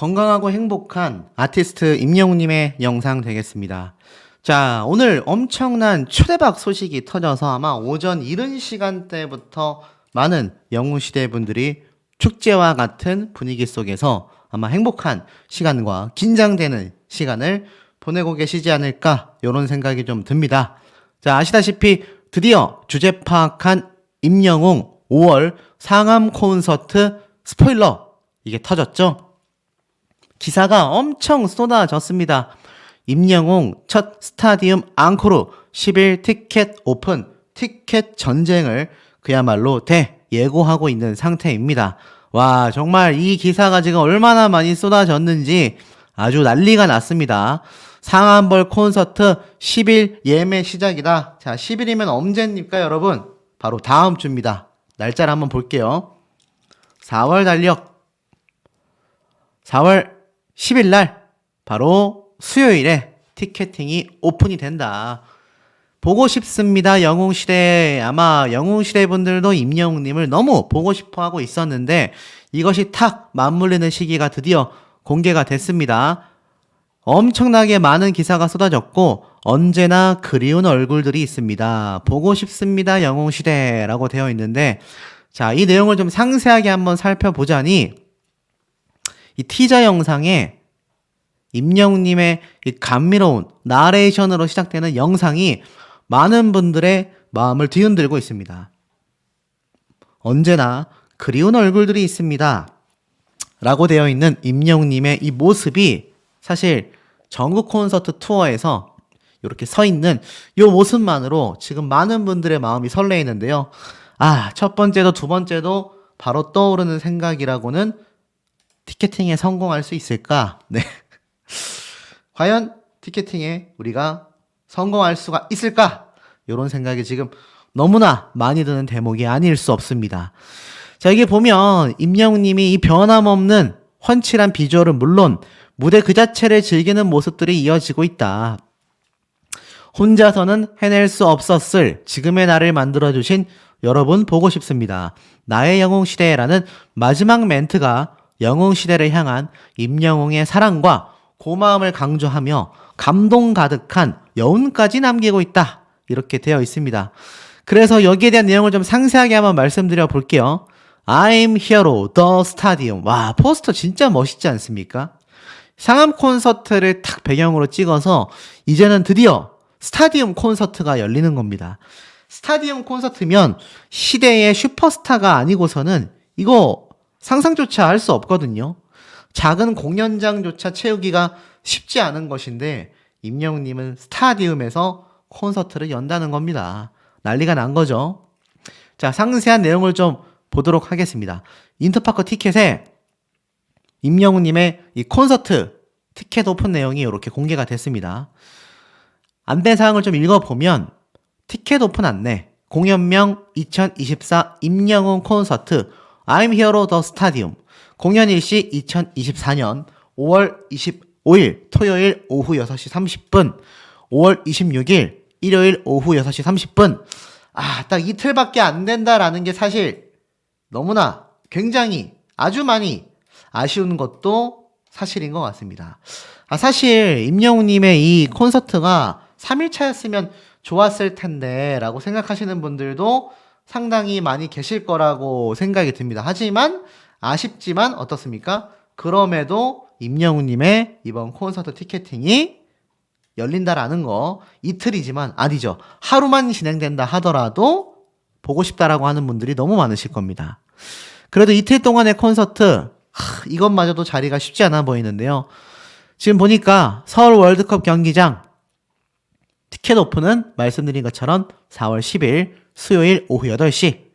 건강하고 행복한 아티스트 임영웅님의 영상 되겠습니다. 자, 오늘 엄청난 초대박 소식이 터져서 아마 오전 이른 시간대부터 많은 영웅시대 분들이 축제와 같은 분위기 속에서 아마 행복한 시간과 긴장되는 시간을 보내고 계시지 않을까 이런 생각이 좀 듭니다. 자, 아시다시피 드디어 주제 파악한 임영웅 5월 상암 콘서트 스포일러 이게 터졌죠? 기사가 엄청 쏟아졌습니다. 임영웅 첫 스타디움 앙코르 10일 티켓 오픈, 티켓 전쟁을 그야말로 대예고하고 있는 상태입니다. 와, 정말 이 기사가 지금 얼마나 많이 쏟아졌는지 아주 난리가 났습니다. 상암벌 콘서트 10일 예매 시작이다. 자, 10일이면 언제입니까, 여러분? 바로 다음 주입니다. 날짜를 한번 볼게요. 4월 달력. 4월 10일 날 바로 수요일에 티켓팅이 오픈이 된다. 보고 싶습니다. 영웅시대. 아마 영웅시대 분들도 임영웅님을 너무 보고 싶어 하고 있었는데 이것이 탁 맞물리는 시기가 드디어 공개가 됐습니다. 엄청나게 많은 기사가 쏟아졌고 언제나 그리운 얼굴들이 있습니다. 보고 싶습니다. 영웅시대라고 되어 있는데 자, 이 내용을 좀 상세하게 한번 살펴보자니 이 티저 영상에 임영웅님의 이 감미로운 나레이션으로 시작되는 영상이 많은 분들의 마음을 뒤흔들고 있습니다. 언제나 그리운 얼굴들이 있습니다. 라고 되어 있는 임영웅님의 이 모습이 사실 전국 콘서트 투어에서 이렇게 서 있는 이 모습만으로 지금 많은 분들의 마음이 설레이는데요. 아, 첫 번째도 두 번째도 바로 떠오르는 생각이라고는 티켓팅에 성공할 수 있을까? 네. 과연 티켓팅에 우리가 성공할 수가 있을까? 이런 생각이 지금 너무나 많이 드는 대목이 아닐 수 없습니다. 자, 이게 보면 임영웅님이 이 변함없는 훤칠한 비주얼은 물론 무대 그 자체를 즐기는 모습들이 이어지고 있다. 혼자서는 해낼 수 없었을 지금의 나를 만들어주신 여러분 보고 싶습니다. 나의 영웅시대라는 마지막 멘트가 영웅시대를 향한 임영웅의 사랑과 고마움을 강조하며 감동 가득한 여운까지 남기고 있다. 이렇게 되어 있습니다. 그래서 여기에 대한 내용을 좀 상세하게 한번 말씀드려 볼게요. I'm Hero, The Stadium. 와, 포스터 진짜 멋있지 않습니까? 상암 콘서트를 탁 배경으로 찍어서 이제는 드디어 스타디움 콘서트가 열리는 겁니다. 스타디움 콘서트면 시대의 슈퍼스타가 아니고서는 이거 상상조차 할 수 없거든요. 작은 공연장조차 채우기가 쉽지 않은 것인데 임영웅님은 스타디움에서 콘서트를 연다는 겁니다. 난리가 난 거죠. 자, 상세한 내용을 좀 보도록 하겠습니다. 인터파크 티켓에 임영웅님의 이 콘서트 티켓 오픈 내용이 이렇게 공개가 됐습니다. 안내사항을 좀 읽어보면 티켓 오픈 안내, 공연명 2024 임영웅 콘서트 I'm Hero The Stadium, 공연 일시 2024년 5월 25일 토요일 오후 6시 30분, 5월 26일 일요일 오후 6시 30분. 아, 딱 이틀밖에 안 된다라는 게 사실 너무나 굉장히 아주 많이 아쉬운 것도 사실인 것 같습니다. 아, 사실 임영웅님의 이 콘서트가 3일차였으면 좋았을 텐데 라고 생각하시는 분들도 상당히 많이 계실 거라고 생각이 듭니다. 하지만 아쉽지만 어떻습니까? 그럼에도 임영웅님의 이번 콘서트 티켓팅이 열린다라는 거 이틀이지만 아니죠. 하루만 진행된다 하더라도 보고 싶다라고 하는 분들이 너무 많으실 겁니다. 그래도 이틀 동안의 콘서트 이것마저도 자리가 쉽지 않아 보이는데요. 지금 보니까 서울 월드컵 경기장 티켓 오픈은 말씀드린 것처럼 4월 10일 수요일 오후 8시,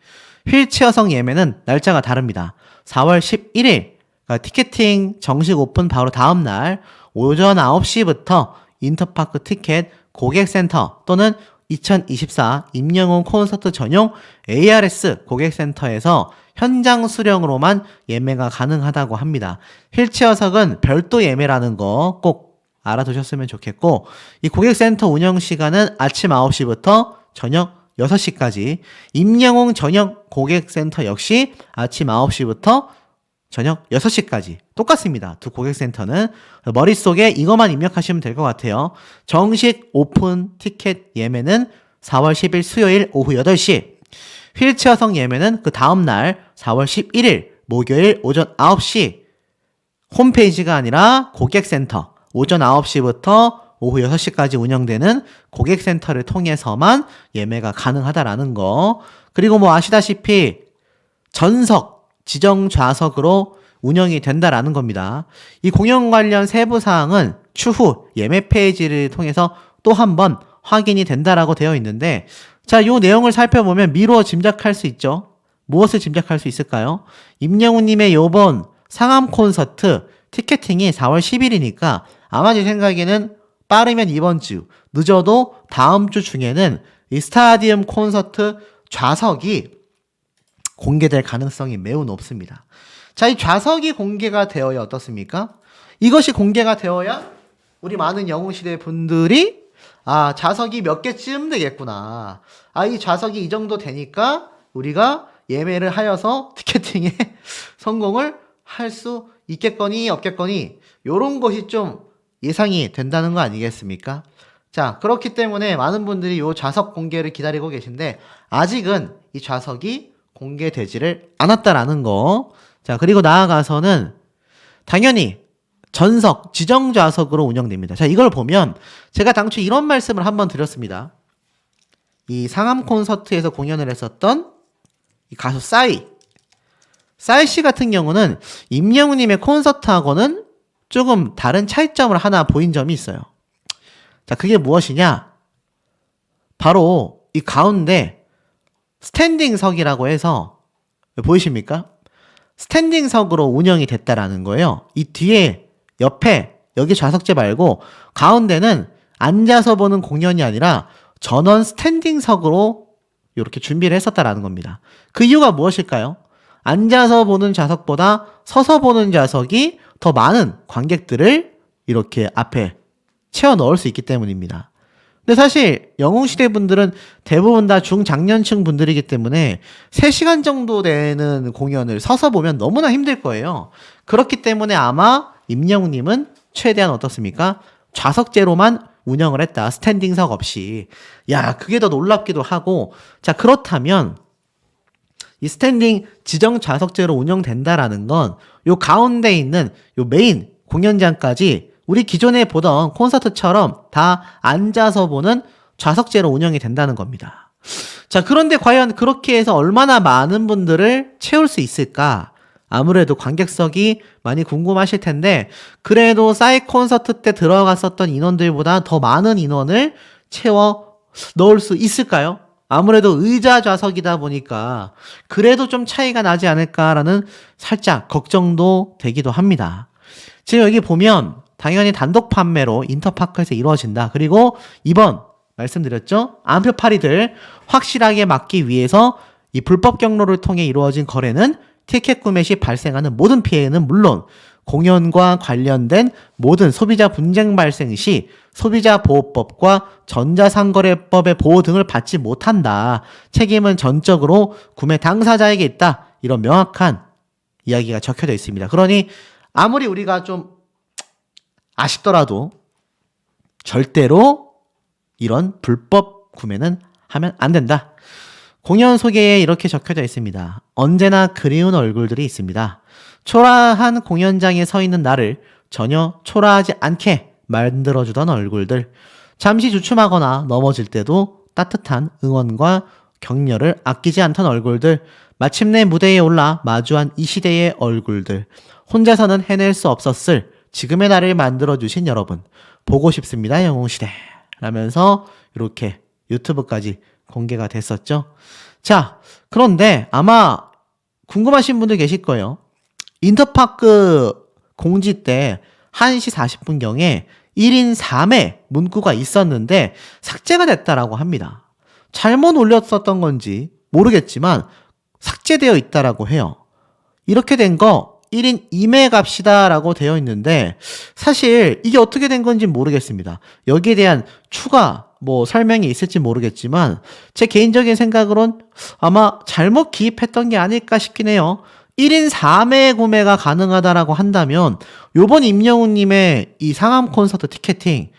휠체어석 예매는 날짜가 다릅니다. 4월 11일 티켓팅 정식 오픈 바로 다음날 오전 9시부터 인터파크 티켓 고객센터 또는 2024 임영웅 콘서트 전용 ARS 고객센터에서 현장 수령으로만 예매가 가능하다고 합니다. 휠체어석은 별도 예매라는 거 꼭 알아두셨으면 좋겠고, 이 고객센터 운영 시간은 아침 9시부터 저녁 6시까지, 임영웅 전용 고객센터 역시 아침 9시부터 저녁 6시까지 똑같습니다. 두 고객센터는 머릿속에 이것만 입력하시면 될 것 같아요. 정식 오픈 티켓 예매는 4월 10일 수요일 오후 8시, 휠체어석 예매는 그 다음날 4월 11일 목요일 오전 9시, 홈페이지가 아니라 고객센터 오전 9시부터 오후 6시까지 운영되는 고객센터를 통해서만 예매가 가능하다라는 거. 그리고 뭐 아시다시피 전석, 지정 좌석으로 운영이 된다라는 겁니다. 이 공연 관련 세부 사항은 추후 예매 페이지를 통해서 또 한 번 확인이 된다라고 되어 있는데, 자, 이 내용을 살펴보면 미루어 짐작할 수 있죠. 무엇을 짐작할 수 있을까요? 임영웅님의 요번 상암 콘서트 티켓팅이 4월 10일이니까 아마 제 생각에는 빠르면 이번 주, 늦어도 다음 주 중에는 이 스타디움 콘서트 좌석이 공개될 가능성이 매우 높습니다. 자, 이 좌석이 공개가 되어야 어떻습니까? 이것이 공개가 되어야 우리 많은 영웅시대 분들이 좌석이 몇 개쯤 되겠구나. 이 좌석이 이 정도 되니까 우리가 예매를 하여서 티켓팅에 성공을 할 수 있겠거니 없겠거니, 요런 것이 좀 예상이 된다는 거 아니겠습니까? 자, 그렇기 때문에 많은 분들이 요 좌석 공개를 기다리고 계신데 아직은 이 좌석이 공개되지를 않았다라는 거. 자, 그리고 나아가서는 당연히 전석, 지정 좌석으로 운영됩니다. 자, 이걸 보면 제가 당초 이런 말씀을 한번 드렸습니다. 이 상암 콘서트에서 공연을 했었던 이 가수 싸이 씨 같은 경우는 임영웅님의 콘서트하고는 조금 다른 차이점을 하나 보인 점이 있어요. 자, 그게 무엇이냐? 바로 이 가운데 스탠딩석이라고 해서, 보이십니까? 스탠딩석으로 운영이 됐다라는 거예요. 이 뒤에 옆에 여기 좌석제 말고 가운데는 앉아서 보는 공연이 아니라 전원 스탠딩석으로 이렇게 준비를 했었다라는 겁니다. 그 이유가 무엇일까요? 앉아서 보는 좌석보다 서서 보는 좌석이 더 많은 관객들을 이렇게 앞에 채워 넣을 수 있기 때문입니다. 근데 사실 영웅시대 분들은 대부분 다 중장년층 분들이기 때문에 3시간 정도 되는 공연을 서서 보면 너무나 힘들 거예요. 그렇기 때문에 아마 임영웅님은 최대한 어떻습니까? 좌석제로만 운영을 했다. 스탠딩석 없이. 야, 그게 더 놀랍기도 하고. 자, 그렇다면 이 스탠딩 지정 좌석제로 운영된다라는 건 요 가운데 있는 요 메인 공연장까지 우리 기존에 보던 콘서트처럼 다 앉아서 보는 좌석제로 운영이 된다는 겁니다. 자, 그런데 과연 그렇게 해서 얼마나 많은 분들을 채울 수 있을까? 아무래도 관객석이 많이 궁금하실 텐데, 그래도 싸이 콘서트 때 들어갔었던 인원들보다 더 많은 인원을 채워 넣을 수 있을까요? 아무래도 의자 좌석이다 보니까 그래도 좀 차이가 나지 않을까라는 살짝 걱정도 되기도 합니다. 지금 여기 보면 당연히 단독 판매로 인터파크에서 이루어진다. 그리고 이번 말씀드렸죠? 암표파리들 확실하게 막기 위해서 이 불법 경로를 통해 이루어진 거래는 티켓 구매 시 발생하는 모든 피해는 물론 공연과 관련된 모든 소비자 분쟁 발생 시 소비자 보호법과 전자상거래법의 보호 등을 받지 못한다. 책임은 전적으로 구매 당사자에게 있다. 이런 명확한 이야기가 적혀져 있습니다. 그러니 아무리 우리가 좀 아쉽더라도 절대로 이런 불법 구매는 하면 안 된다. 공연 소개에 이렇게 적혀져 있습니다. 언제나 그리운 얼굴들이 있습니다. 초라한 공연장에 서 있는 나를 전혀 초라하지 않게 만들어주던 얼굴들. 잠시 주춤하거나 넘어질 때도 따뜻한 응원과 격려를 아끼지 않던 얼굴들. 마침내 무대에 올라 마주한 이 시대의 얼굴들. 혼자서는 해낼 수 없었을 지금의 나를 만들어주신 여러분. 보고 싶습니다, 영웅시대. 라면서 이렇게 유튜브까지 공개가 됐었죠. 자, 그런데 아마 궁금하신 분들 계실 거예요. 인터파크 공지 때 1시 40분경에 1인 3회 문구가 있었는데 삭제가 됐다라고 합니다. 잘못 올렸었던 건지 모르겠지만 삭제되어 있다라고 해요. 이렇게 된 거 1인 2매 갑시다라고 되어 있는데 사실 이게 어떻게 된 건지 모르겠습니다. 여기에 대한 추가 설명이 있을지 모르겠지만 제 개인적인 생각으론 아마 잘못 기입했던 게 아닐까 싶긴 해요. 1인 4매 구매가 가능하다라고 한다면 요번 임영웅님의 이 상암 콘서트 티켓팅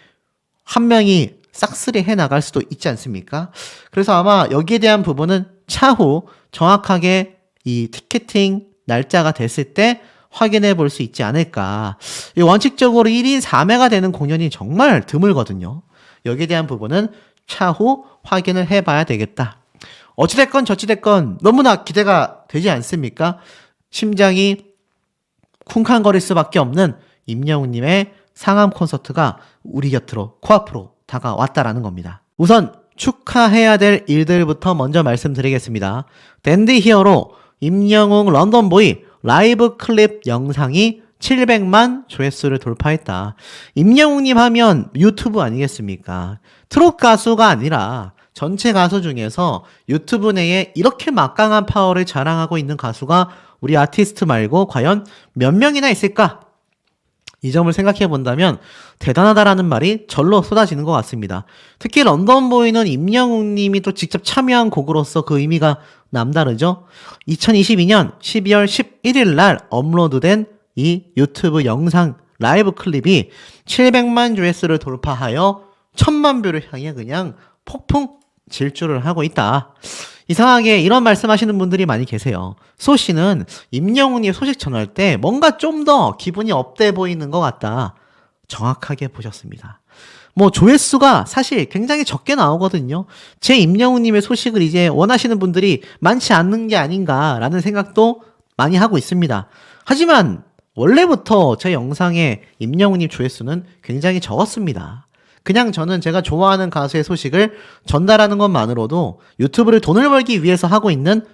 한 명이 싹쓸이 해나갈 수도 있지 않습니까? 그래서 아마 여기에 대한 부분은 차후 정확하게 이 티켓팅 날짜가 됐을 때 확인해 볼 수 있지 않을까. 원칙적으로 1인 4매가 되는 공연이 정말 드물거든요. 여기에 대한 부분은 차후 확인을 해봐야 되겠다. 어찌됐건 저찌됐건 너무나 기대가 되지 않습니까? 심장이 쿵쾅거릴 수밖에 없는 임영웅님의 상암 콘서트가 우리 곁으로 코앞으로 다가왔다라는 겁니다. 우선 축하해야 될 일들부터 먼저 말씀드리겠습니다. 댄드 히어로 임영웅 런던보이 라이브 클립 영상이 700만 조회수를 돌파했다. 임영웅님 하면 유튜브 아니겠습니까? 트롯 가수가 아니라 전체 가수 중에서 유튜브 내에 이렇게 막강한 파워를 자랑하고 있는 가수가 우리 아티스트 말고 과연 몇 명이나 있을까? 이 점을 생각해 본다면 대단하다라는 말이 절로 쏟아지는 것 같습니다. 특히 런던보이는 임영웅 님이 또 직접 참여한 곡으로서 그 의미가 남다르죠. 2022년 12월 11일 날 업로드된 이 유튜브 영상 라이브 클립이 700만 조회수를 돌파하여 1000만 뷰를 향해 그냥 폭풍 질주를 하고 있다. 이상하게 이런 말씀하시는 분들이 많이 계세요. 소씨는 임영웅님 소식 전할 때 뭔가 좀 더 기분이 업돼 보이는 것 같다. 정확하게 보셨습니다. 뭐 조회수가 사실 굉장히 적게 나오거든요. 제 임영웅님의 소식을 이제 원하시는 분들이 많지 않는 게 아닌가라는 생각도 많이 하고 있습니다. 하지만 원래부터 제 영상의 임영웅님 조회수는 굉장히 적었습니다. 그냥 저는 제가 좋아하는 가수의 소식을 전달하는 것만으로도 유튜브를 돈을 벌기 위해서 하고 있는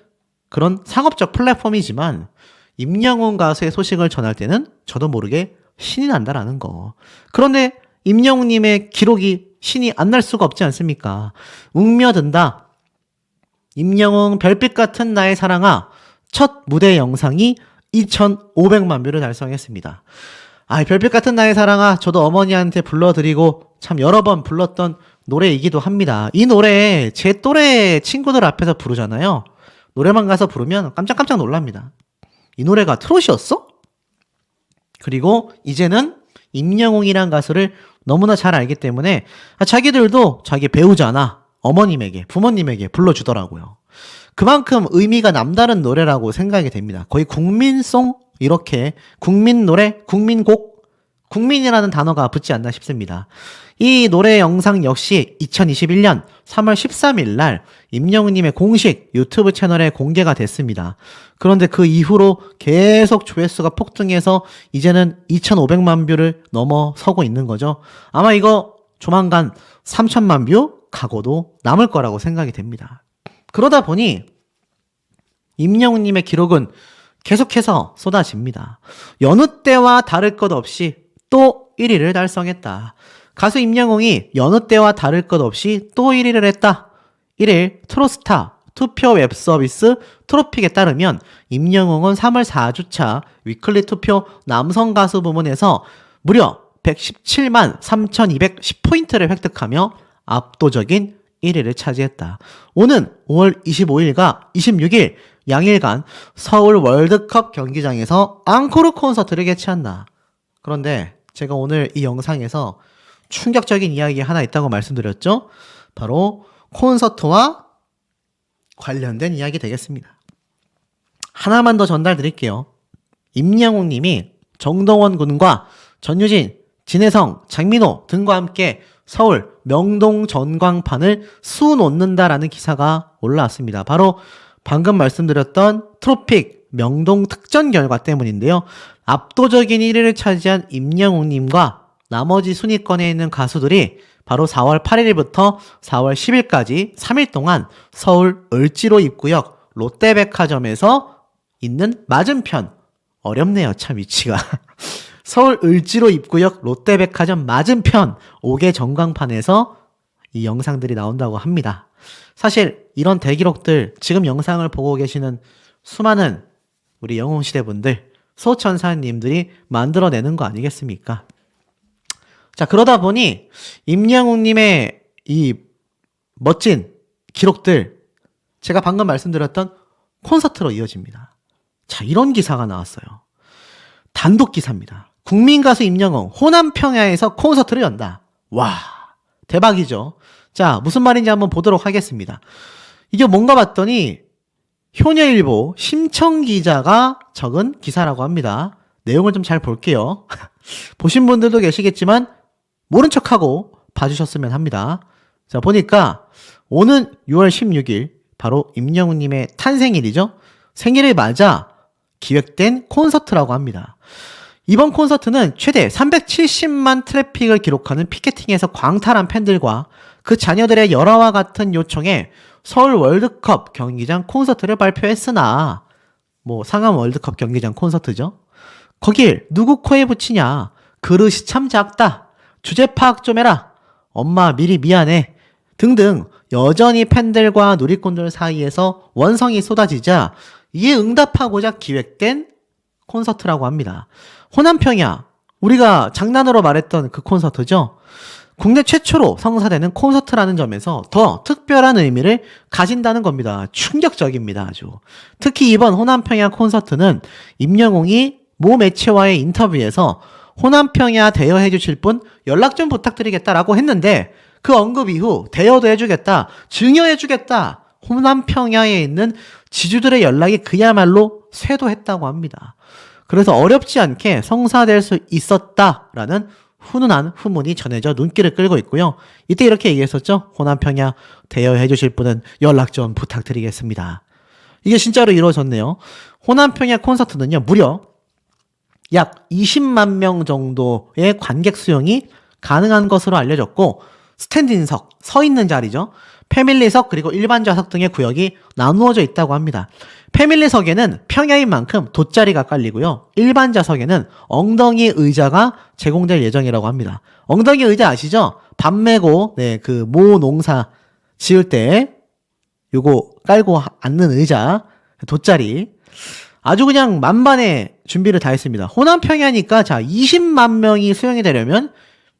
그런 상업적 플랫폼이지만 임영웅 가수의 소식을 전할 때는 저도 모르게 신이 난다라는 거. 그런데 임영웅님의 기록이 신이 안 날 수가 없지 않습니까? 웅며든다. 임영웅 별빛 같은 나의 사랑아 첫 무대 영상이 2,500만 뷰를 달성했습니다. 별빛 같은 나의 사랑아 저도 어머니한테 불러드리고 참 여러 번 불렀던 노래이기도 합니다. 이 노래 제 또래 친구들 앞에서 부르잖아요. 노래방 가서 부르면 깜짝깜짝 놀랍니다. 이 노래가 트롯이었어? 그리고 이제는 임영웅이란 가수를 너무나 잘 알기 때문에 자기들도 자기 배우자나 어머님에게 부모님에게 불러주더라고요. 그만큼 의미가 남다른 노래라고 생각이 됩니다. 거의 국민송 이렇게 국민 노래, 국민곡, 국민이라는 단어가 붙지 않나 싶습니다. 이 노래 영상 역시 2021년 3월 13일 날 임영웅님의 공식 유튜브 채널에 공개가 됐습니다. 그런데 그 이후로 계속 조회수가 폭등해서 이제는 2,500만 뷰를 넘어서고 있는 거죠. 아마 이거 조만간 3,000만 뷰 각오도 남을 거라고 생각이 됩니다. 그러다 보니 임영웅님의 기록은 계속해서 쏟아집니다. 여느 때와 다를 것 없이 또 1위를 달성했다. 가수 임영웅이 여느 때와 다를 것 없이 또 1위를 했다. 1일 트롯스타 투표 웹서비스 트로픽에 따르면 임영웅은 3월 4주차 위클리 투표 남성 가수 부문에서 무려 117만 3,210포인트를 획득하며 압도적인 1위를 차지했다. 오는 5월 25일과 26일 양일간 서울 월드컵 경기장에서 앙코르 콘서트를 개최한다. 그런데 제가 오늘 이 영상에서 충격적인 이야기 하나 있다고 말씀드렸죠? 바로 콘서트와 관련된 이야기 되겠습니다. 하나만 더 전달 드릴게요. 임영웅 님이 정동원 군과 전유진, 진혜성, 장민호 등과 함께 서울 명동 전광판을 수놓는다라는 기사가 올라왔습니다. 바로 방금 말씀드렸던 트로픽 명동 특전 결과 때문인데요. 압도적인 1위를 차지한 임영웅님과 나머지 순위권에 있는 가수들이 바로 4월 8일부터 4월 10일까지 3일 동안 서울 을지로 입구역 롯데백화점에서 있는 맞은편, 어렵네요 참 위치가 서울 을지로 입구역 롯데백화점 맞은편 5개 전광판에서 이 영상들이 나온다고 합니다. 사실 이런 대기록들 지금 영상을 보고 계시는 수많은 우리 영웅시대분들 소천사님들이 만들어내는 거 아니겠습니까? 자, 그러다 보니 임영웅님의 이 멋진 기록들 제가 방금 말씀드렸던 콘서트로 이어집니다. 자, 이런 기사가 나왔어요. 단독 기사입니다. 국민가수 임영웅 호남평야에서 콘서트를 연다. 와, 대박이죠. 자, 무슨 말인지 한번 보도록 하겠습니다. 이게 뭔가 봤더니 효녀일보 심청 기자가 적은 기사라고 합니다. 내용을 좀 잘 볼게요. 보신 분들도 계시겠지만 모른 척하고 봐주셨으면 합니다. 자, 보니까 오는 6월 16일 바로 임영웅님의 탄생일이죠. 생일을 맞아 기획된 콘서트라고 합니다. 이번 콘서트는 최대 370만 트래픽을 기록하는 피켓팅에서 광탈한 팬들과 그 자녀들의 열화와 같은 요청에 서울 월드컵 경기장 콘서트를 발표했으나 상암 월드컵 경기장 콘서트죠. 거길 누구 코에 붙이냐. 그릇이 참 작다. 주제 파악 좀 해라. 엄마 미리 미안해. 등등 여전히 팬들과 누리꾼들 사이에서 원성이 쏟아지자 이에 응답하고자 기획된 콘서트라고 합니다. 호남평야, 우리가 장난으로 말했던 그 콘서트죠. 국내 최초로 성사되는 콘서트라는 점에서 더 특별한 의미를 가진다는 겁니다. 충격적입니다, 아주. 특히 이번 호남평야 콘서트는 임영웅이 모 매체와의 인터뷰에서 호남평야 대여해 주실 분 연락 좀 부탁드리겠다라고 했는데 그 언급 이후 대여도 해주겠다, 증여해 주겠다, 호남평야에 있는 지주들의 연락이 그야말로 쇄도했다고 합니다. 그래서 어렵지 않게 성사될 수 있었다라는 훈훈한 후문이 전해져 눈길을 끌고 있고요. 이때 이렇게 얘기했었죠. 호남평야 대여해 주실 분은 연락 좀 부탁드리겠습니다. 이게 진짜로 이루어졌네요. 호남평야 콘서트는요, 무려 약 20만 명 정도의 관객 수용이 가능한 것으로 알려졌고, 스탠딩석, 서 있는 자리죠. 패밀리석 그리고 일반 좌석 등의 구역이 나누어져 있다고 합니다. 패밀리석에는 평야인 만큼 돗자리가 깔리고요. 일반 좌석에는 엉덩이 의자가 제공될 예정이라고 합니다. 엉덩이 의자 아시죠? 밥 메고 그 모 농사 지을 때 요거 깔고 앉는 의자, 돗자리. 아주 그냥 만반의 준비를 다 했습니다. 호남평야니까 자 20만 명이 수용이 되려면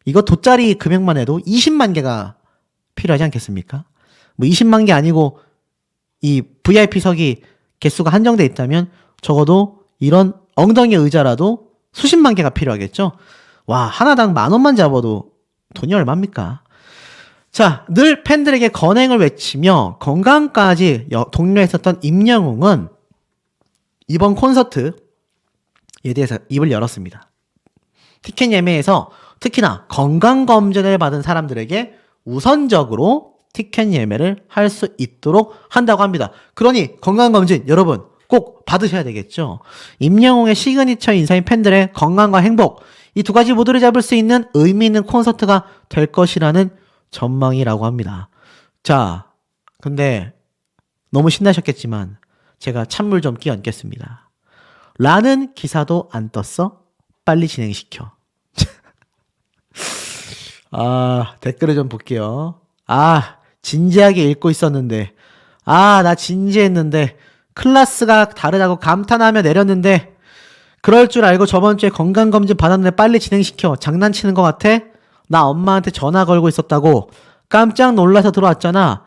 이거 돗자리 금액만 해도 20만 개가 필요하지 않겠습니까? 20만 개 아니고 이 VIP석이 개수가 한정돼 있다면 적어도 이런 엉덩이 의자라도 수십만 개가 필요하겠죠? 와, 하나당 10,000원만 잡아도 돈이 얼마입니까? 자, 늘 팬들에게 건행을 외치며 건강까지 독려했었던 임영웅은 이번 콘서트에 대해서 입을 열었습니다. 티켓 예매에서 특히나 건강검진을 받은 사람들에게 우선적으로 티켓 예매를 할 수 있도록 한다고 합니다. 그러니 건강검진 여러분 꼭 받으셔야 되겠죠. 임영웅의 시그니처 인사인 팬들의 건강과 행복, 이 두 가지 모두를 잡을 수 있는 의미 있는 콘서트가 될 것이라는 전망이라고 합니다. 자, 근데 너무 신나셨겠지만 제가 찬물 좀 끼얹겠습니다. 라는 기사도 안 떴어? 빨리 진행시켜. 댓글을 좀 볼게요. 진지하게 읽고 있었는데, 나 진지했는데, 클래스가 다르다고 감탄하며 내렸는데, 그럴 줄 알고 저번 주에 건강검진 받았는데 빨리 진행시켜. 장난치는 것 같아? 나 엄마한테 전화 걸고 있었다고. 깜짝 놀라서 들어왔잖아.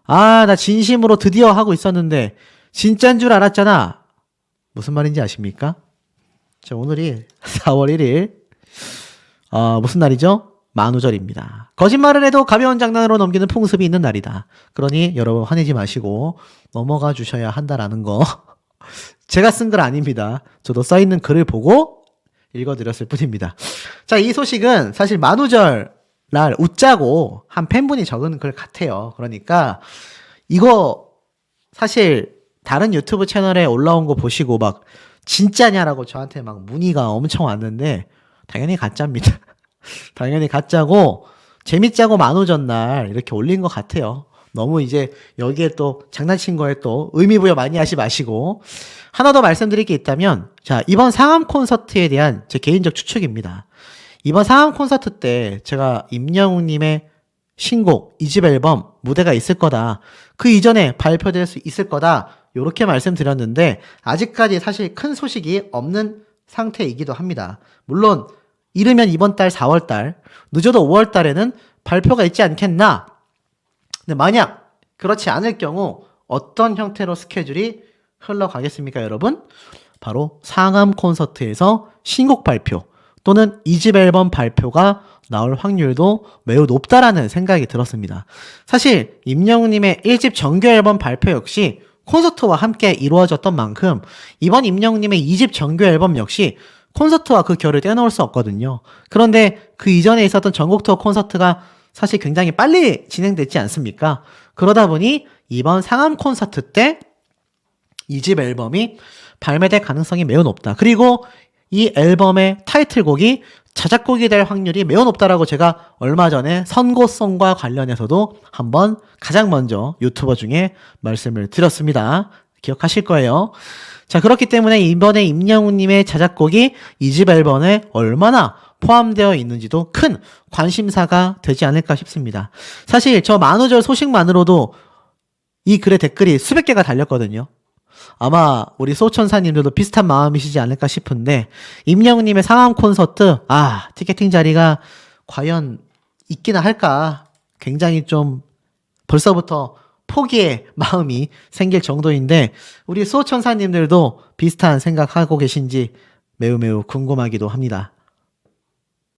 나 진심으로 드디어 하고 있었는데, 진짜인 줄 알았잖아. 무슨 말인지 아십니까? 자, 오늘이 4월 1일. 무슨 날이죠? 만우절입니다. 거짓말을 해도 가벼운 장난으로 넘기는 풍습이 있는 날이다. 그러니 여러분 화내지 마시고 넘어가 주셔야 한다라는 거. 제가 쓴 글 아닙니다. 저도 써있는 글을 보고 읽어드렸을 뿐입니다. 자, 이 소식은 사실 만우절 날 웃자고 한 팬분이 적은 글 같아요. 그러니까 이거 사실 다른 유튜브 채널에 올라온 거 보시고 막 진짜냐라고 저한테 막 문의가 엄청 왔는데 당연히 가짜입니다. 당연히 가짜고 재밌자고 만우절날 이렇게 올린 것 같아요. 너무 이제 여기에 또 장난친 거에 또 의미부여 많이 하지 마시고, 하나 더 말씀드릴 게 있다면, 자, 이번 상암 콘서트에 대한 제 개인적 추측입니다. 이번 상암 콘서트 때 제가 임영웅님의 신곡 2집 앨범 무대가 있을 거다, 그 이전에 발표될 수 있을 거다, 요렇게 말씀드렸는데 아직까지 사실 큰 소식이 없는 상태이기도 합니다. 물론 이르면 이번 달 4월 달, 늦어도 5월 달에는 발표가 있지 않겠나? 근데 만약 그렇지 않을 경우 어떤 형태로 스케줄이 흘러가겠습니까, 여러분? 바로 상암 콘서트에서 신곡 발표 또는 2집 앨범 발표가 나올 확률도 매우 높다라는 생각이 들었습니다. 사실 임영웅님의 1집 정규 앨범 발표 역시 콘서트와 함께 이루어졌던 만큼 이번 임영웅님의 2집 정규 앨범 역시 콘서트와 그 결을 떼놓을 수 없거든요. 그런데 그 이전에 있었던 전국 투어 콘서트가 사실 굉장히 빨리 진행됐지 않습니까? 그러다 보니 이번 상암 콘서트 때 2집 앨범이 발매될 가능성이 매우 높다. 그리고 이 앨범의 타이틀곡이 자작곡이 될 확률이 매우 높다라고 제가 얼마 전에 선고송과 관련해서도 한번 가장 먼저 유튜버 중에 말씀을 드렸습니다. 기억하실 거예요. 자, 그렇기 때문에 이번에 임영웅님의 자작곡이 2집 앨범에 얼마나 포함되어 있는지도 큰 관심사가 되지 않을까 싶습니다. 사실 저 만우절 소식만으로도 이 글에 댓글이 수백 개가 달렸거든요. 아마 우리 소천사님들도 비슷한 마음이시지 않을까 싶은데 임영웅님의 상암 콘서트 티켓팅 자리가 과연 있기나 할까 굉장히 좀 벌써부터 포기의 마음이 생길 정도인데 우리 소천사님들도 비슷한 생각하고 계신지 매우 궁금하기도 합니다.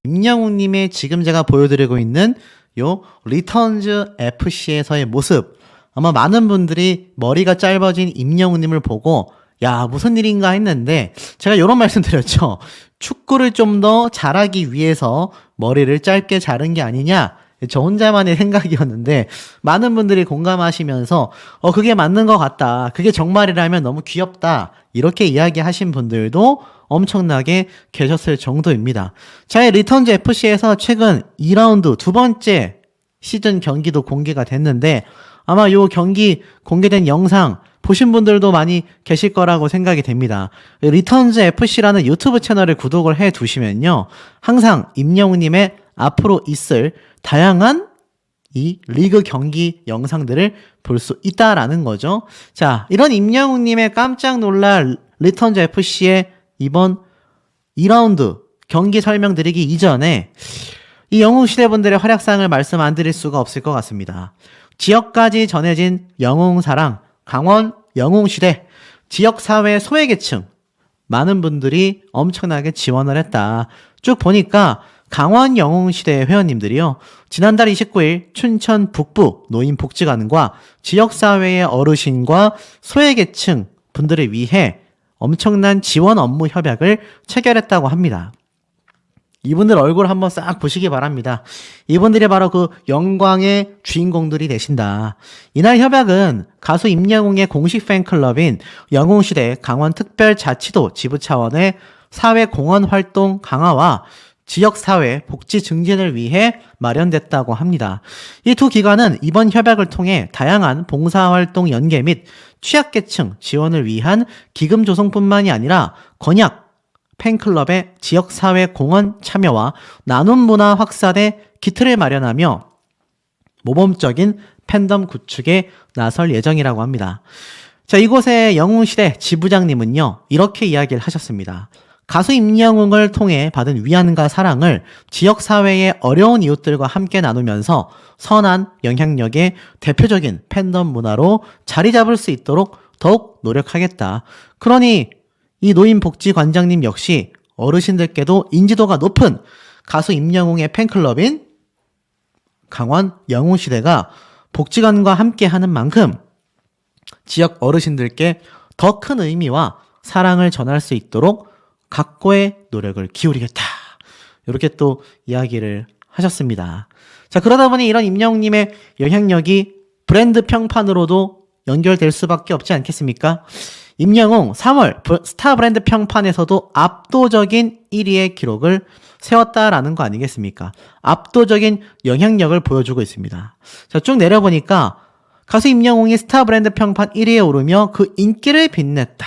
임영웅님의 지금 제가 보여드리고 있는 요 리턴즈 FC에서의 모습 아마 많은 분들이 머리가 짧아진 임영웅님을 보고 야 무슨 일인가 했는데 제가 이런 말씀 드렸죠. 축구를 좀 더 잘하기 위해서 머리를 짧게 자른 게 아니냐 저 혼자만의 생각이었는데 많은 분들이 공감하시면서 그게 맞는 것 같다. 그게 정말이라면 너무 귀엽다. 이렇게 이야기하신 분들도 엄청나게 계셨을 정도입니다. 자, 리턴즈 FC에서 최근 2라운드 두 번째 시즌 경기도 공개가 됐는데 아마 요 경기 공개된 영상 보신 분들도 많이 계실 거라고 생각이 됩니다. 리턴즈 FC라는 유튜브 채널을 구독을 해 두시면요. 항상 임영웅님의 앞으로 있을 다양한 이 리그 경기 영상들을 볼 수 있다라는 거죠. 자, 이런 임영웅님의 깜짝 놀랄 리턴즈 FC의 이번 2라운드 경기 설명드리기 이전에 이 영웅시대분들의 활약상을 말씀 안 드릴 수가 없을 것 같습니다. 지역까지 전해진 영웅사랑, 강원 영웅시대, 지역사회 소외계층 많은 분들이 엄청나게 지원을 했다. 쭉 보니까 강원 영웅시대 회원님들이요. 지난달 29일 춘천 북부 노인복지관과 지역사회의 어르신과 소외계층 분들을 위해 엄청난 지원 업무 협약을 체결했다고 합니다. 이분들 얼굴 한번 싹 보시기 바랍니다. 이분들이 바로 그 영광의 주인공들이 되신다. 이날 협약은 가수 임영웅의 공식 팬클럽인 영웅시대 강원특별자치도 지부 차원의 사회공헌 활동 강화와 지역사회 복지 증진을 위해 마련됐다고 합니다. 이 두 기관은 이번 협약을 통해 다양한 봉사활동 연계 및 취약계층 지원을 위한 기금 조성뿐만이 아니라 건약, 팬클럽의 지역사회 공헌 참여와 나눔 문화 확산에 기틀을 마련하며 모범적인 팬덤 구축에 나설 예정이라고 합니다. 자, 이곳의 영웅시대 지부장님은요, 이렇게 이야기를 하셨습니다. 가수 임영웅을 통해 받은 위안과 사랑을 지역사회의 어려운 이웃들과 함께 나누면서 선한 영향력의 대표적인 팬덤 문화로 자리 잡을 수 있도록 더욱 노력하겠다. 그러니 이 노인복지관장님 역시 어르신들께도 인지도가 높은 가수 임영웅의 팬클럽인 강원 영웅시대가 복지관과 함께하는 만큼 지역 어르신들께 더 큰 의미와 사랑을 전할 수 있도록 각고의 노력을 기울이겠다. 이렇게 또 이야기를 하셨습니다. 자, 그러다 보니 이런 임영웅님의 영향력이 브랜드 평판으로도 연결될 수밖에 없지 않겠습니까? 임영웅 3월 스타 브랜드 평판에서도 압도적인 1위의 기록을 세웠다라는 거 아니겠습니까? 압도적인 영향력을 보여주고 있습니다. 자, 쭉 내려보니까 가수 임영웅이 스타 브랜드 평판 1위에 오르며 그 인기를 빛냈다.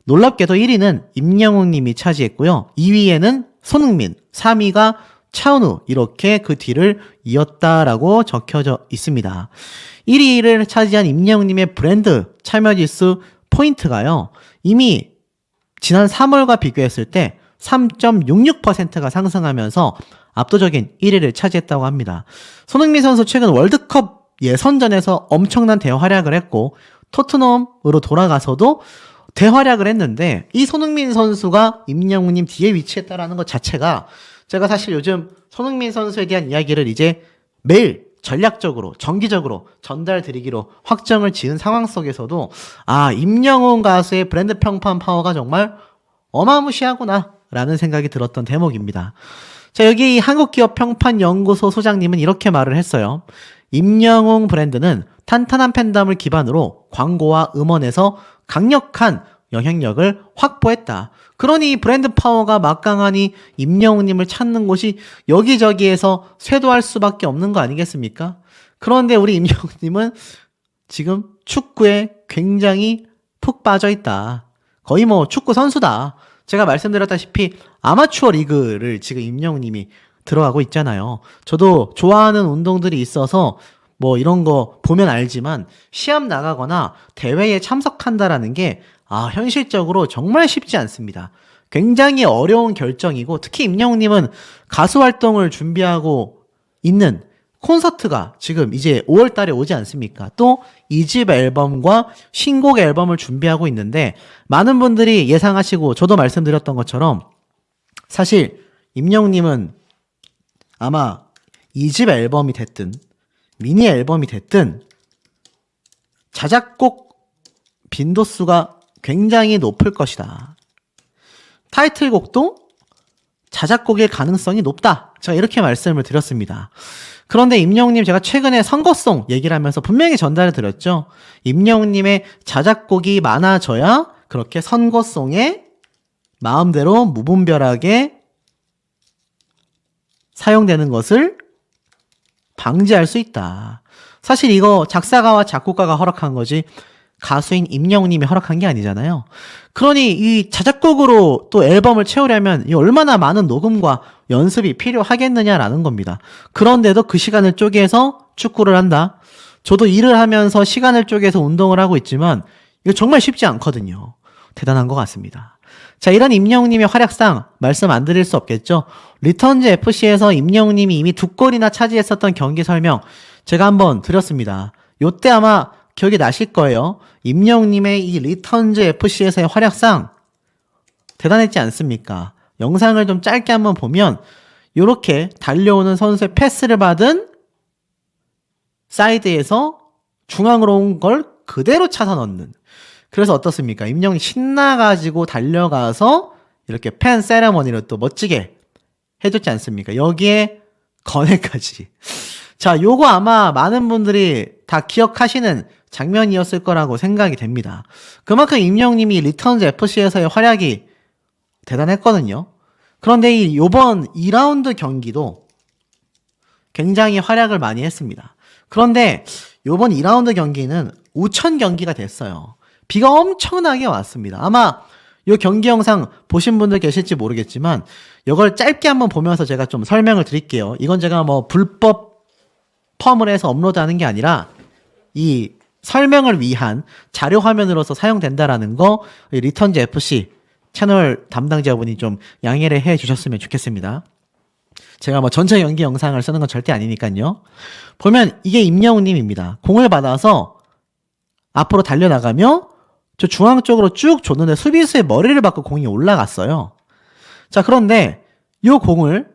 놀랍게도 1위는 임영웅 님이 차지했고요. 2위에는 손흥민, 3위가 차은우 이렇게 그 뒤를 이었다라고 적혀져 있습니다. 1위를 차지한 임영웅 님의 브랜드 참여지수 포인트가요. 이미 지난 3월과 비교했을 때 3.66%가 상승하면서 압도적인 1위를 차지했다고 합니다. 손흥민 선수 최근 월드컵 예선전에서 엄청난 대활약을 했고 토트넘으로 돌아가서도 대활약을 했는데 이 손흥민 선수가 임영웅님 뒤에 위치했다라는 것 자체가 제가 사실 요즘 손흥민 선수에 대한 이야기를 이제 매일 전략적으로 정기적으로 전달드리기로 확정을 지은 상황 속에서도 임영웅 가수의 브랜드 평판 파워가 정말 어마무시하구나 라는 생각이 들었던 대목입니다. 자, 여기 한국기업평판연구소 소장님은 이렇게 말을 했어요. 임영웅 브랜드는 탄탄한 팬덤을 기반으로 광고와 음원에서 강력한 영향력을 확보했다. 그러니 브랜드 파워가 막강하니 임영웅님을 찾는 곳이 여기저기에서 쇄도할 수밖에 없는 거 아니겠습니까? 그런데 우리 임영웅님은 지금 축구에 굉장히 푹 빠져 있다. 거의 뭐 축구 선수다. 제가 말씀드렸다시피 아마추어 리그를 지금 임영웅님이 들어가고 있잖아요. 저도 좋아하는 운동들이 있어서 뭐 이런 거 보면 알지만 시합 나가거나 대회에 참석한다라는 게 현실적으로 정말 쉽지 않습니다. 굉장히 어려운 결정이고 특히 임영웅님은 가수 활동을 준비하고 있는 콘서트가 지금 이제 5월 달에 오지 않습니까? 또 2집 앨범과 신곡 앨범을 준비하고 있는데 많은 분들이 예상하시고 저도 말씀드렸던 것처럼 사실 임영웅님은 아마 2집 앨범이 됐든 미니 앨범이 됐든 자작곡 빈도수가 굉장히 높을 것이다. 타이틀곡도 자작곡일 가능성이 높다. 제가 이렇게 말씀을 드렸습니다. 그런데 임영웅님 제가 최근에 선거송 얘기를 하면서 분명히 전달을 드렸죠. 임영웅님의 자작곡이 많아져야 그렇게 선거송에 마음대로 무분별하게 사용되는 것을 방지할 수 있다. 사실 이거 작사가와 작곡가가 허락한 거지 가수인 임영웅님이 허락한 게 아니잖아요. 그러니 이 자작곡으로 또 앨범을 채우려면 이 얼마나 많은 녹음과 연습이 필요하겠느냐라는 겁니다. 그런데도 그 시간을 쪼개서 축구를 한다. 저도 일을 하면서 시간을 쪼개서 운동을 하고 있지만 이거 정말 쉽지 않거든요. 대단한 것 같습니다. 자, 이런 임영웅님의 활약상 말씀 안 드릴 수 없겠죠. 리턴즈 FC에서 임영웅님이 이미 2골이나 차지했었던 경기 설명 제가 한번 드렸습니다. 요때 아마 기억이 나실 거예요. 임영웅님의 이 리턴즈 FC에서의 활약상 대단했지 않습니까? 영상을 좀 짧게 한번 보면 이렇게 달려오는 선수의 패스를 받은 사이드에서 중앙으로 온 걸 그대로 차서 넣는. 그래서 어떻습니까? 임영웅이 신나가지고 달려가서 이렇게 팬 세레머니를 또 멋지게 해줬지 않습니까? 여기에 건해까지. 자, 요거 아마 많은 분들이 다 기억하시는 장면이었을 거라고 생각이 됩니다. 그만큼 임영웅님이 리턴즈 FC에서의 활약이 대단했거든요. 그런데 요번 2라운드 경기도 굉장히 활약을 많이 했습니다. 그런데 요번 2라운드 경기는 우천 경기가 됐어요. 비가 엄청나게 왔습니다. 아마 요 경기 영상 보신 분들 계실지 모르겠지만 이걸 짧게 한번 보면서 제가 좀 설명을 드릴게요. 이건 제가 뭐 불법 펌을 해서 업로드하는 게 아니라 이 설명을 위한 자료 화면으로서 사용된다라는 거 리턴즈 FC 채널 담당자분이 좀 양해를 해 주셨으면 좋겠습니다. 제가 뭐 전체 경기 영상을 쓰는 건 절대 아니니까요. 보면 이게 임영웅님입니다. 공을 받아서 앞으로 달려나가며 저 중앙 쪽으로 쭉 줬는데 수비수의 머리를 받고 공이 올라갔어요. 자, 그런데 이 공을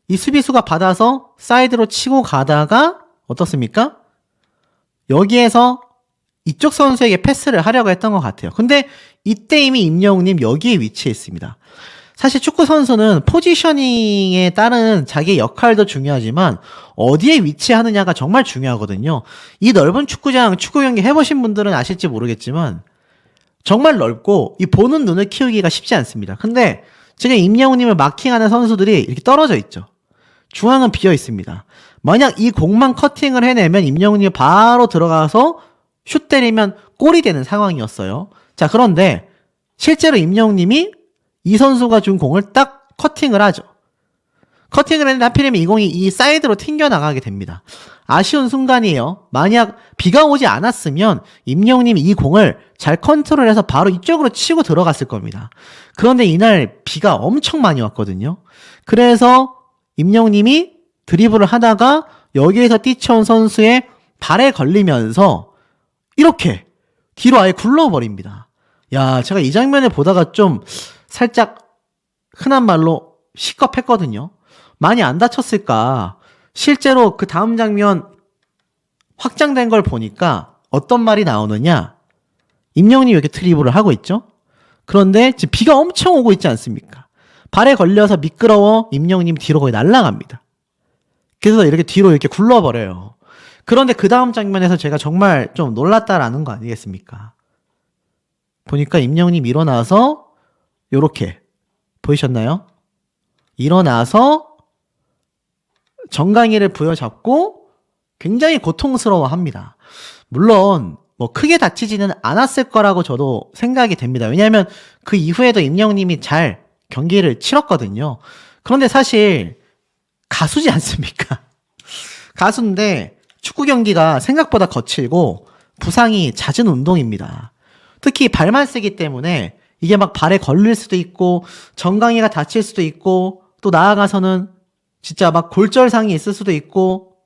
이 수비수가 받아서 사이드로 치고 가다가 어떻습니까? 여기에서 이쪽 선수에게 패스를 하려고 했던 것 같아요. 근데 이때 이미 임영웅님 여기에 위치해 있습니다. 사실 축구 선수는 포지셔닝에 따른 자기의 역할도 중요하지만 어디에 위치하느냐가 정말 중요하거든요. 이 넓은 축구장, 축구 경기 해보신 분들은 아실지 모르겠지만 정말 넓고 이 보는 눈을 키우기가 쉽지 않습니다. 근데 지금 임영웅님을 마킹하는 선수들이 이렇게 떨어져 있죠. 중앙은 비어 있습니다. 만약 이 공만 커팅을 해내면 임영웅님이 바로 들어가서 슛 때리면 골이 되는 상황이었어요. 자, 그런데 실제로 임영웅님이 이 선수가 준 공을 딱 커팅을 하죠. 커팅을 했는데 하필이면 이 공이 이 사이드로 튕겨나가게 됩니다. 아쉬운 순간이에요. 만약 비가 오지 않았으면 임영웅님이 이 공을 잘 컨트롤해서 바로 이쪽으로 치고 들어갔을 겁니다. 그런데 이날 비가 엄청 많이 왔거든요. 그래서 임영웅님이 드리블을 하다가 여기에서 뛰쳐온 선수의 발에 걸리면서 이렇게 뒤로 아예 굴러버립니다. 야, 제가 이 장면을 보다가 좀 살짝 흔한 말로 시겁했거든요. 많이 안 다쳤을까? 실제로 그 다음 장면 확장된 걸 보니까 어떤 말이 나오느냐? 임영웅이 이렇게 트리블을 하고 있죠? 그런데 지금 비가 엄청 오고 있지 않습니까? 발에 걸려서 미끄러워 임영웅님 뒤로 거의 날아갑니다. 그래서 이렇게 뒤로 이렇게 굴러버려요. 그런데 그 다음 장면에서 제가 정말 좀 놀랐다라는 거 아니겠습니까? 보니까 임영웅님 일어나서 요렇게 보이셨나요? 일어나서 정강이를 부여잡고 굉장히 고통스러워합니다. 물론 뭐 크게 다치지는 않았을 거라고 저도 생각이 됩니다. 왜냐하면 그 이후에도 임영웅님이 잘 경기를 치렀거든요. 그런데 사실 가수지 않습니까? 가수인데 축구 경기가 생각보다 거칠고 부상이 잦은 운동입니다. 특히 발만 쓰기 때문에 이게 막 발에 걸릴 수도 있고 정강이가 다칠 수도 있고 또 나아가서는 진짜 막 골절상이 있을 수도 있고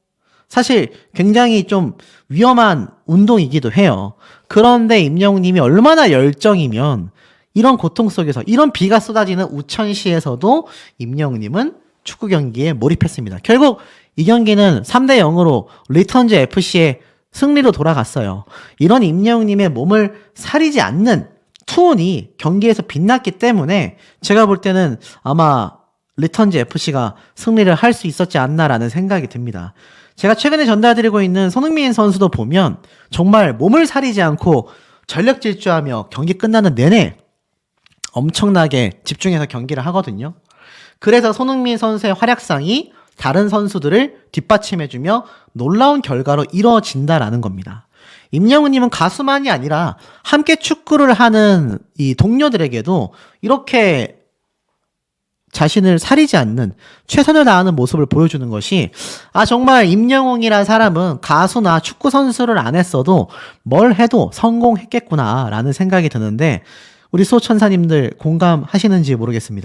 사실 굉장히 좀 위험한 운동이기도 해요. 그런데 임영웅님이 얼마나 열정이면 이런 고통 속에서 이런 비가 쏟아지는 우천시에서도 임영웅님은 축구 경기에 몰입했습니다. 결국 이 경기는 3대 0으로 리턴즈 FC의 승리로 돌아갔어요. 이런 임영웅님의 몸을 사리지 않는 투혼이 경기에서 빛났기 때문에 제가 볼 때는 아마 리턴즈 FC가 승리를 할 수 있었지 않나라는 생각이 듭니다. 제가 최근에 전달드리고 있는 손흥민 선수도 보면 정말 몸을 사리지 않고 전력 질주하며 경기 끝나는 내내 엄청나게 집중해서 경기를 하거든요. 그래서 손흥민 선수의 활약상이 다른 선수들을 뒷받침해주며 놀라운 결과로 이루어진다라는 겁니다. 임영웅님은 가수만이 아니라 함께 축구를 하는 이 동료들에게도 이렇게 자신을 사리지 않는 최선을 다하는 모습을 보여주는 것이 정말 임영웅이란 사람은 가수나 축구 선수를 안 했어도 뭘 해도 성공했겠구나 라는 생각이 드는데 우리 수호천사님들 공감하시는지 모르겠습니다.